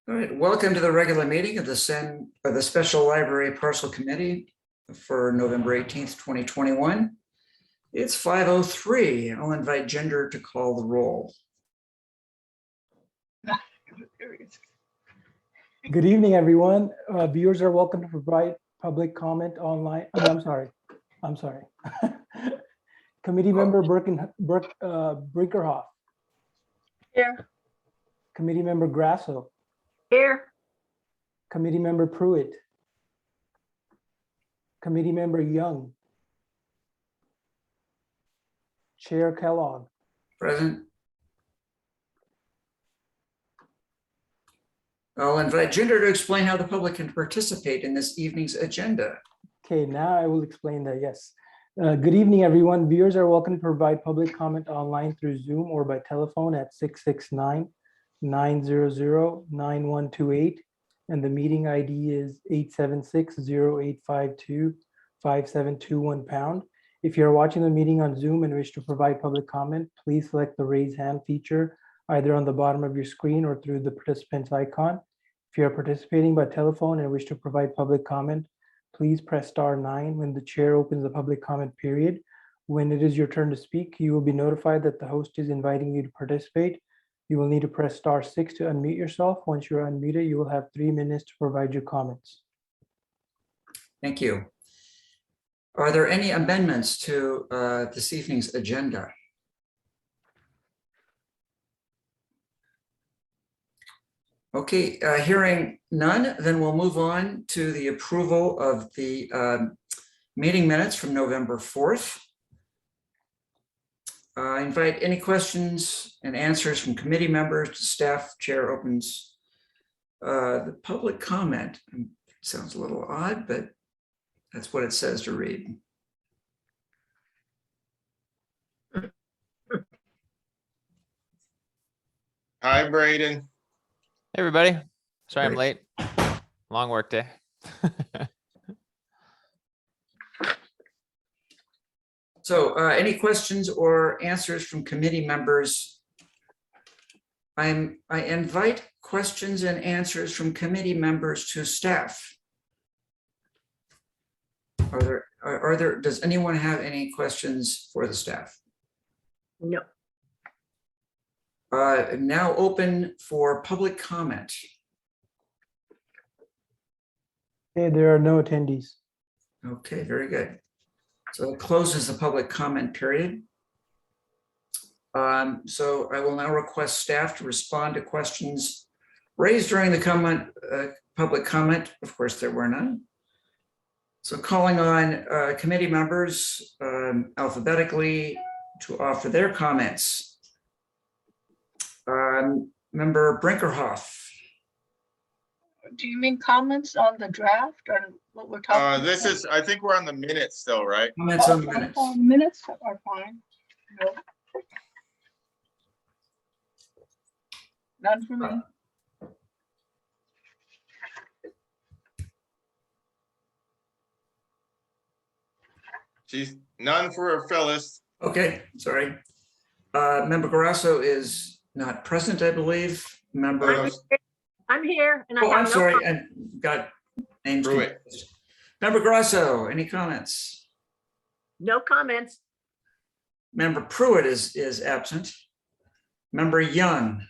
All right, welcome to the regular meeting of the Special Library Parcel Committee for November 18th, 2021. It's 5:03. I'll invite Ginger to call the roll. Good evening, everyone. Viewers are welcome to provide public comment online. I'm sorry. Committee member Brinkerhoff. Here. Committee member Grasso. Here. Committee member Pruitt. Committee member Young. Chair Kellogg. Present. I'll invite Ginger to explain how the public can participate in this evening's agenda. Okay, now I will explain that, yes. Good evening, everyone. Viewers are welcome to provide public comment online through Zoom or by telephone at 669-900-9128. And the meeting ID is 876-0852-5721#. If you're watching the meeting on Zoom and wish to provide public comment, please select the raise hand feature either on the bottom of your screen or through the participants icon. If you are participating by telephone and wish to provide public comment, please press *9 when the chair opens the public comment period. When it is your turn to speak, you will be notified that the host is inviting you to participate. You will need to press *6 to unmute yourself. Once you're unmuted, you will have 3 minutes to provide your comments. Thank you. Are there any amendments to this evening's agenda? Okay, hearing none, then we'll move on to the approval of the meeting minutes from November 4th. I invite any questions and answers from committee members to staff. Chair opens the public comment. It sounds a little odd, but that's what it says to read. Hi, Braden. Hey, everybody. Sorry I'm Great. late. Long work day. So any questions or answers from committee members? I invite questions and answers from committee members to staff. Does anyone have any questions for the staff? No. Now open for public comment. Okay, there are no attendees. Okay, very good. So it closes the public comment period. So I will now request staff to respond to questions raised during the public comment. Of course, there were none. So calling on committee members alphabetically to offer their comments. Member Brinkerhoff. Do you mean comments on the draft or what we're talking about? I think we're on the minutes still, right? Comments on the minutes. Minutes are fine. No. None for me. She's none for Phyllis. Okay, sorry. Member Grasso is not present, I believe. Member. I'm here and I Oh, have I'm no sorry. comment. I got names. Pruitt. confused. Member Grasso, any comments? No comments. Member Pruitt is absent. Member Young.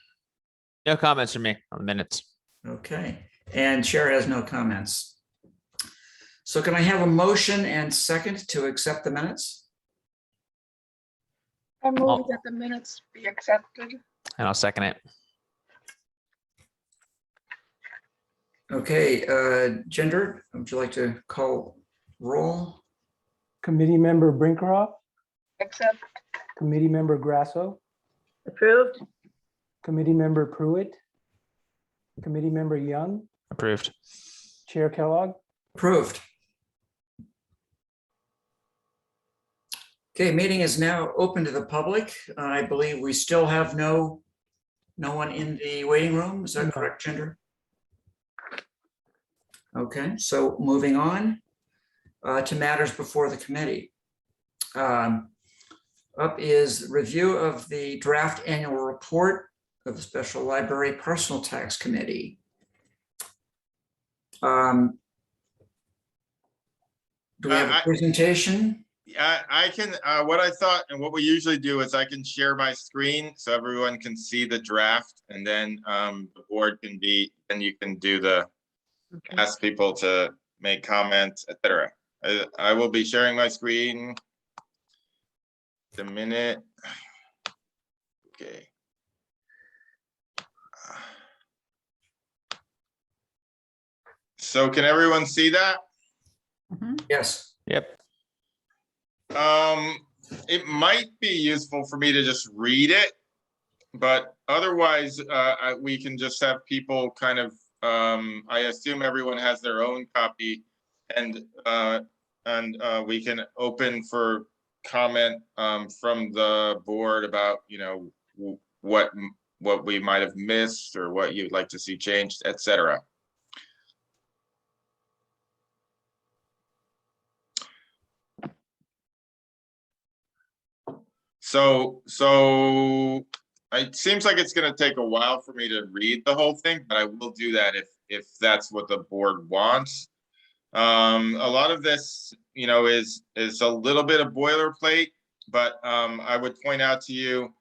No comments from me on the minutes. Okay, and Chair has no comments. So can I have a motion and second to accept the minutes? I move that the minutes be accepted. And I'll second it. Okay, Ginger, would you like to call roll? Committee member Brinkerhoff. Accept. Committee member Grasso. Approved. Committee member Pruitt. Committee member Young. Approved. Chair Kellogg. Approved. Okay, meeting is now open to the public. I believe we still have no one in the waiting room. Is that No. correct, Ginger? Okay, so moving on to matters before the committee. Up is review of the draft annual report of the Special Library Personal Tax Committee. Um, Do we have a presentation? I can, what I thought and what we usually do is I can share my screen so everyone can see the draft, and then the board can be, and you can do the, Okay. ask people to make comments, etc. I will be sharing my screen. The minute. Okay. So can everyone see that? Yes. Yep. It might be useful for me to just read it, but otherwise, we can just have people kind of, I assume everyone has their own copy, and we can open for comment from the board about, you know, what we might have missed or what you'd like to see changed, etc. So it seems like it's going to take a while for me to read the whole thing, but I will do that if that's what the board wants. A lot of this, you know, is a little bit of boilerplate, but I would point out to you,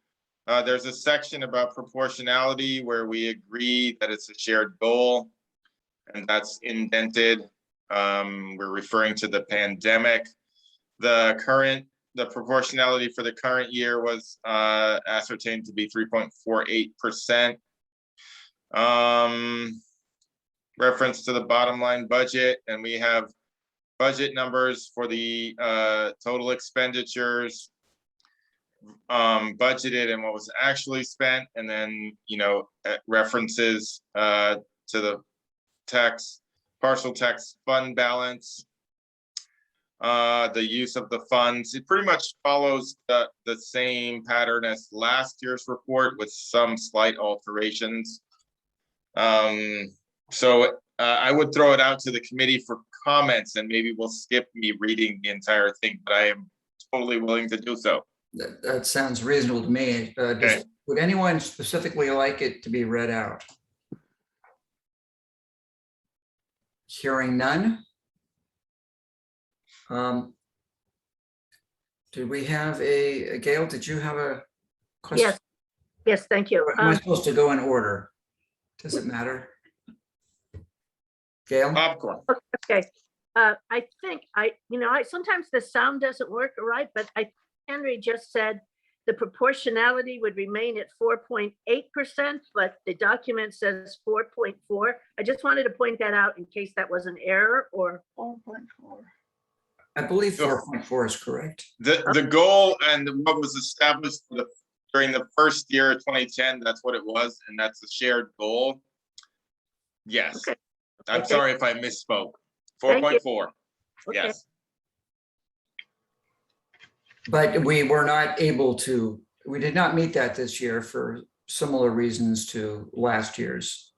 there's a section about proportionality where we agree that it's a shared goal, and that's indented. We're referring to the pandemic. The proportionality for the current year was ascertained to be 3.48%. Reference to the bottom line budget, and we have budget numbers for the total expenditures, budgeted and what was actually spent, and then, you know, references to the Parcel tax fund balance. The use of the funds, it pretty much follows the same pattern as last year's report with some slight alterations. So I would throw it out to the committee for comments, and maybe we'll skip me reading the entire thing, but I am totally willing to do so. That sounds reasonable to me. Okay. Would anyone specifically like it to be read out? Hearing none. Did we have Gail, did you have a question? Yes. Yes, thank you. Am I supposed to go in order? Does it matter? Gail? Popcorn. Okay. I think sometimes the sound doesn't work right, but Henry just said the proportionality would remain at 4.8%, but the document says 4.4. I just wanted to point that out in case that was an error or 4.4. I believe 4.4 is correct. The goal and what was established during the first year of 2010, that's what it was, and that's the shared goal. Yes. Okay. I'm sorry if I misspoke. Thank you. 4.4. Okay. Yes. But we were not able to, we did not meet that this year for similar reasons to last year's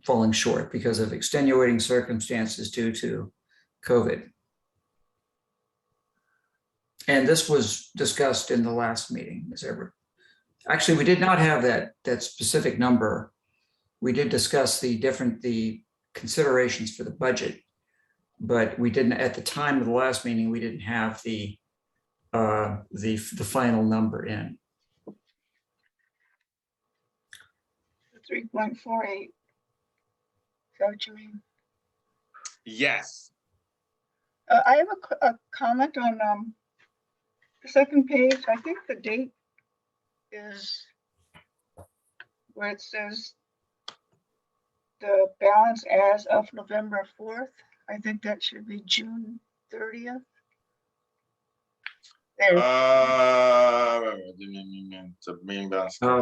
falling short because of extenuating circumstances due to COVID. And this was discussed in the last meeting. Actually, we did not have that specific number. We did discuss the considerations for the budget, but we didn't, at the time of the last meeting, we didn't have the final number in. 3.48. Is that what you mean? Yes. I have a comment on the second page. I think the date is where it says the balance as of November 4th. I think that should be June 30th. There.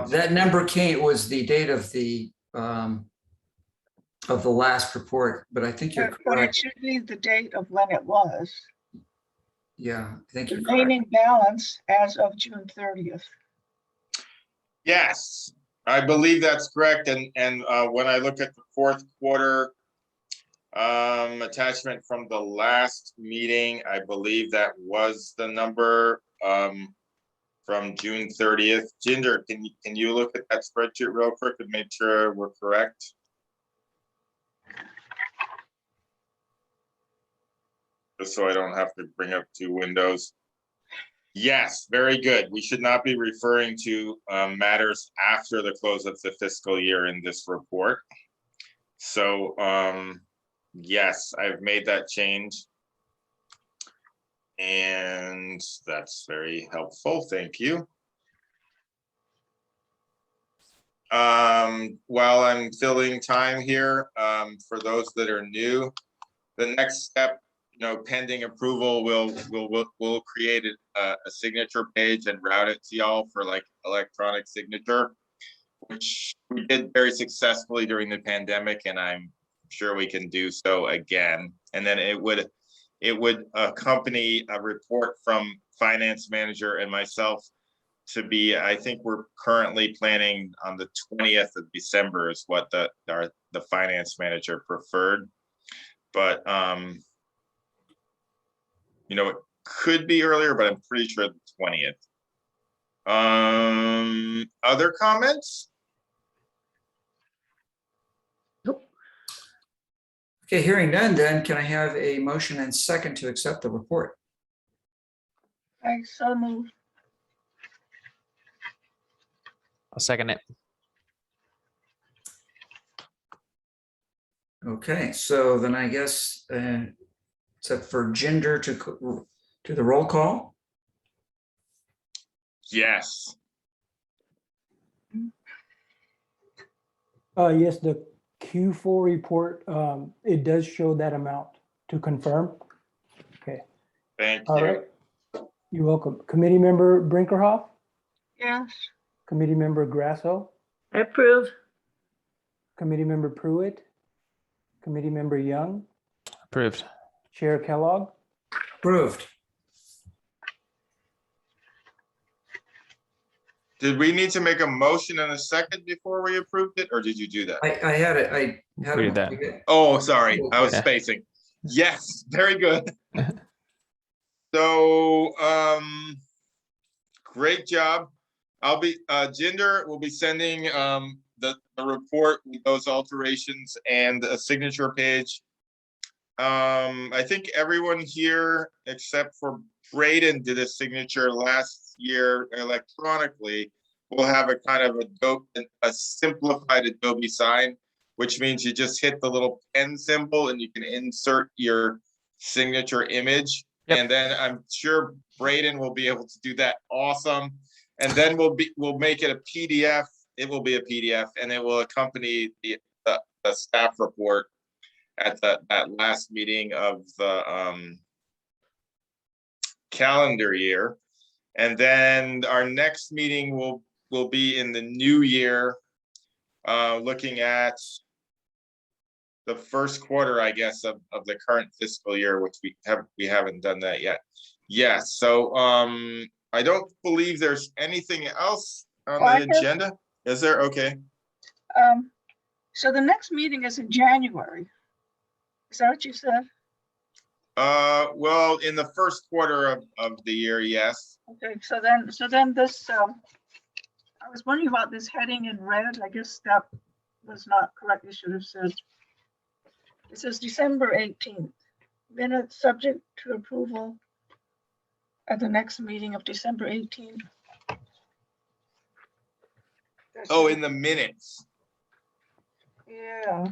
That number was the date of the last report, but I think you're But it correct. should be the date of when it was. Yeah, I think you're correct. Remaining balance as of June 30th. Yes, I believe that's correct. And when I look at the fourth quarter attachment from the last meeting, I believe that was the number from June 30th. Ginger, can you look at that spreadsheet real quick and make sure we're correct? Just so I don't have to bring up two windows. Yes, very good. We should not be referring to matters after the close of the fiscal year in this report. So, yes, I've made that change. And that's very helpful. Thank you. While I'm filling time here, for those that are new, the next step, pending approval, we'll create a signature page and route it to y'all for like electronic signature, which we did very successfully during the pandemic, and I'm sure we can do so again. And then it would accompany a report from finance manager and myself to be, I think we're currently planning on the 20th of December is what the finance manager preferred. But it could be earlier, but I'm pretty sure the 20th. Other comments? Okay, hearing none, then can I have a motion and second to accept the report? I so move. I'll second it. Okay, so then I guess, except for gender to the roll call. Yes. Yes, the Q4 report, it does show that amount to confirm. Okay. Thank All you. right. You're welcome. Committee member Brinkerhoff, Yes. committee member Grasso, I approve. committee member Pruitt, committee member Young, Approved. Chair Kellogg. Approved. Did we need to make a motion in a second before we approved it, or did you do that? I had it. I had Read it. that. Oh, sorry, I was Yeah. spacing. Yes, very good. So, great job. I'll be, Jinder will be sending the report with those alterations and a signature page. I think everyone here except for Braden did a signature last year electronically. We'll have a kind of a simplified Adobe sign, which means you just hit the little pen symbol and you can insert your signature image. Yep. And then I'm sure Braden will be able to do that. Awesome. And then we'll make it a PDF. It will be a PDF and it will accompany the staff report at that last meeting of the calendar year. And then our next meeting will be in the new year, looking at the first quarter, I guess, of the current fiscal year, which we haven't done that yet. Yes, so I don't believe there's anything else on the agenda. Is there? Okay. So the next meeting is in January. Is that what you said? Well, in the first quarter of the year, yes. Okay, so then this, I was wondering about this heading in red. I guess that was not correct. You should have said, it says December 18th. Minutes subject to approval at the next meeting of December 18th. Oh, in the minutes. Yeah,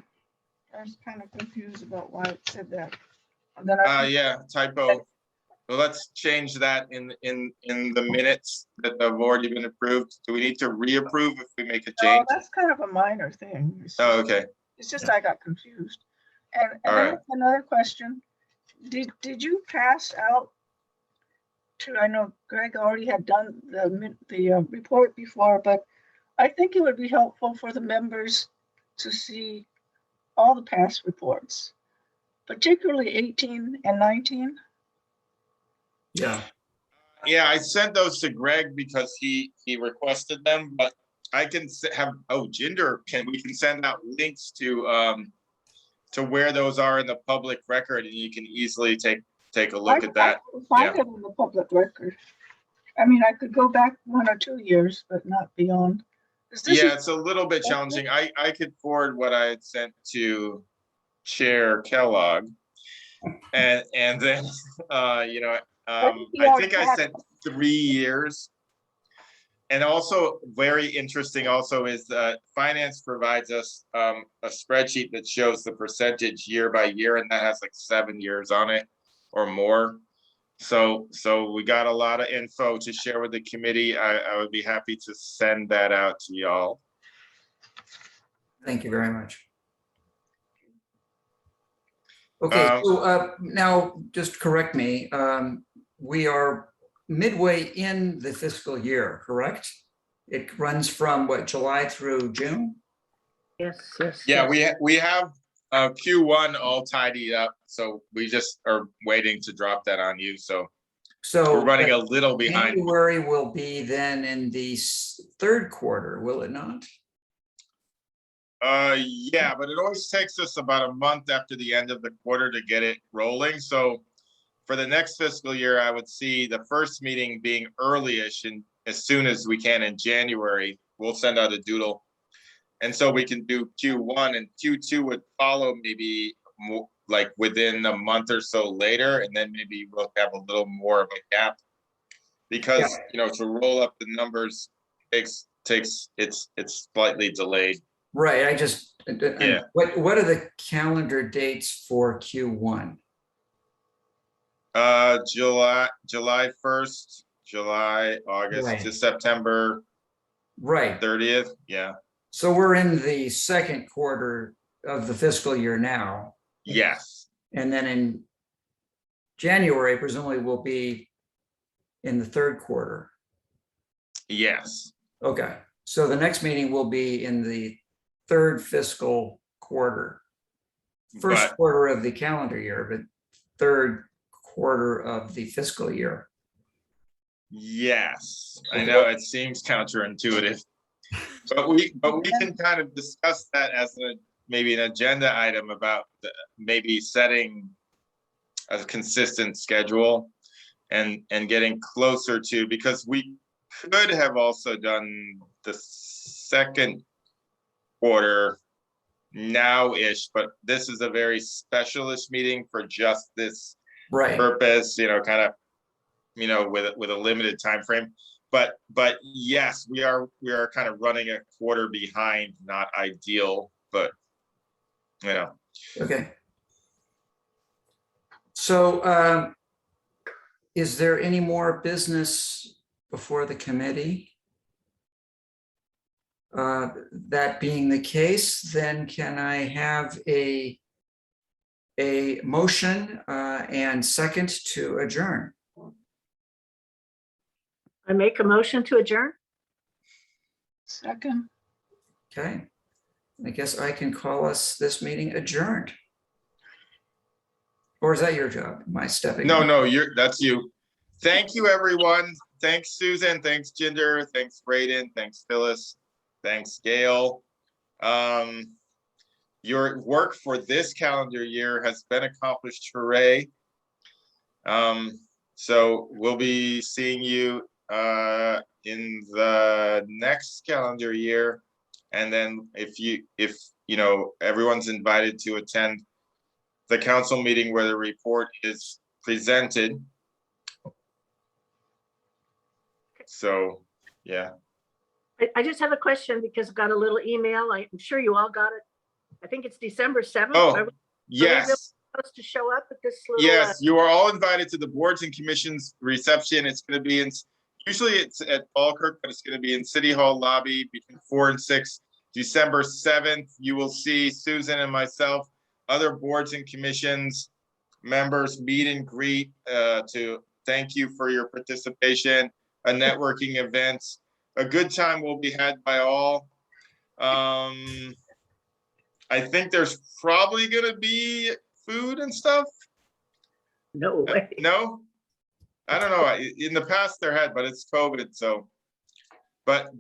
I was kind of confused about why it said that. And then Yeah, typo. Well, let's change that in the minutes that have already been approved. Do we need to reapprove if we make a no, change? that's kind of a minor thing. It's Oh, just, okay. it's just I got confused. And All then right. another question. Did you pass out to, I know Greg already had done the report before, but I think it would be helpful for the members to see all the past reports, particularly 18 and 19. Yeah. Yeah, I sent those to Greg because he requested them, but I can have, Jinder, we can send out links to where those are in the public record, and you can easily take a look at that. I can find it in the public record. I mean, I could go back 1 or 2 years, but not beyond. Yeah, it's a little bit challenging. I could forward what I had sent to Chair Kellogg. And then, I think I said 3 years. And also very interesting also is that finance provides us a spreadsheet that shows the percentage year by year, and that has like 7 years on it or more. So we got a lot of info to share with the committee. I would be happy to send that out to y'all. Thank you very much. Okay, so now just correct me. We are midway in the fiscal year, correct? It runs from what, July through June? Yes, yes. Yeah, yes. we have Q1 all tidied up, so we just are waiting to drop that on you. So So we're running a little behind. January will be then in the third quarter, will it not? Yeah, but it always takes us about a month after the end of the quarter to get it rolling. So for the next fiscal year, I would see the first meeting being early-ish and as soon as we can in January. We'll send out a doodle. And so we can do Q1, and Q2 would follow maybe more, like within a month or so later, and then maybe we'll have a little more of a gap. Because to roll up the numbers takes it's slightly delayed. Right, I just, Yeah. What are the calendar dates for Q1? July 1st, July, August Right. to September Right, 30th. Yeah. so we're in the second quarter of the fiscal year now. Yes. And then in January, presumably we'll be in the third quarter. Yes. Okay, so the next meeting will be in the third fiscal quarter. First But quarter of the calendar year, but third quarter of the fiscal year. yes, I know it seems counterintuitive, but we can kind of discuss that as maybe an agenda item about maybe setting a consistent schedule and getting closer to, because we could have also done the second quarter now-ish, but this is a very specialist meeting for just this Right, purpose, kind of, with a limited time frame. But yes, we are kind of running a quarter behind, not ideal, but okay. So is there any more business before the committee? That being the case, then can I have a motion and second to adjourn? I make a motion to adjourn? Second. Okay, I guess I can call this meeting adjourned. Or is that your job? Am I stepping? no, that's you. Thank you, everyone. Thanks, Susan. Thanks, Jinder. Thanks, Braden. Thanks, Phyllis. Thanks, Gail. Your work for this calendar year has been accomplished. Hooray. So we'll be seeing you in the next calendar year. And then if everyone's invited to attend the council meeting where the report is presented. So, yeah. I just have a question because I got a little email. I'm sure you all got it. I think it's December 7th. Oh, yes. Supposed to show up at this little. Yes, you are all invited to the boards and commissions reception. It's going to be usually it's at Falkirk, but it's going to be in City Hall lobby between 4 and 6. December 7th, you will see Susan and myself, other boards and commissions members meet and greet to thank you for your participation, a networking event. A good time will be had by all. I think there's probably going to be food and stuff. No way. No, I don't know. In the past there had, but it's COVID. So, but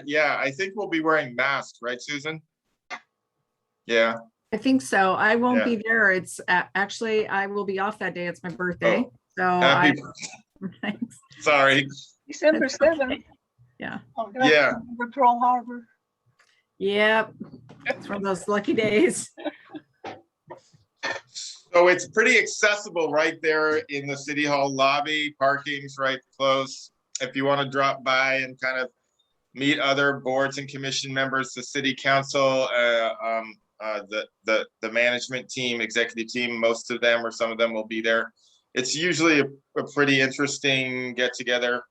yeah, I think we'll be wearing masks, right, Susan? Yeah. I think so. I won't Yeah. be there. It's actually, I will be off that day. It's my birthday. Oh, So happy thanks. Sorry. December 7th. Yeah. Oh, that's Yeah. December Pearl Harbor. Yep. It's one of those lucky days. So it's pretty accessible right there in the city hall lobby. Parking's right close. If you want to drop by and kind of meet other boards and commission members, the city council, the management team, executive team, most of them or some of them will be there. It's usually a pretty interesting get together.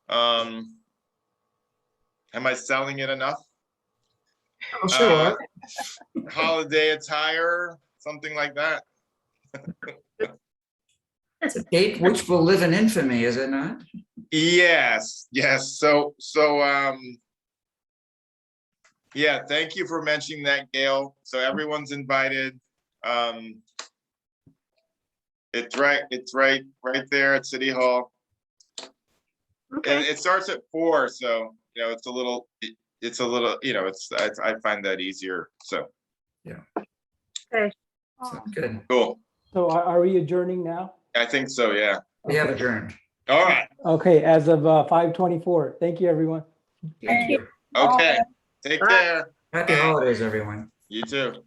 Am I selling it enough? Oh, sure. Holiday attire, something like that. It's a date which will live in infamy, is it not? Yes, yes. So, yeah, thank you for mentioning that, Gail. So everyone's invited. It's right there at City Hall. And Okay, it starts at 4, so, it's a little, I find that easier. So, So, good. cool. So are we adjourning now? I think so, yeah. We have adjourned. All right, Okay, as of 5:24. Thank you, everyone. Thank you. okay. Take Bye. care. Happy holidays, everyone. You too.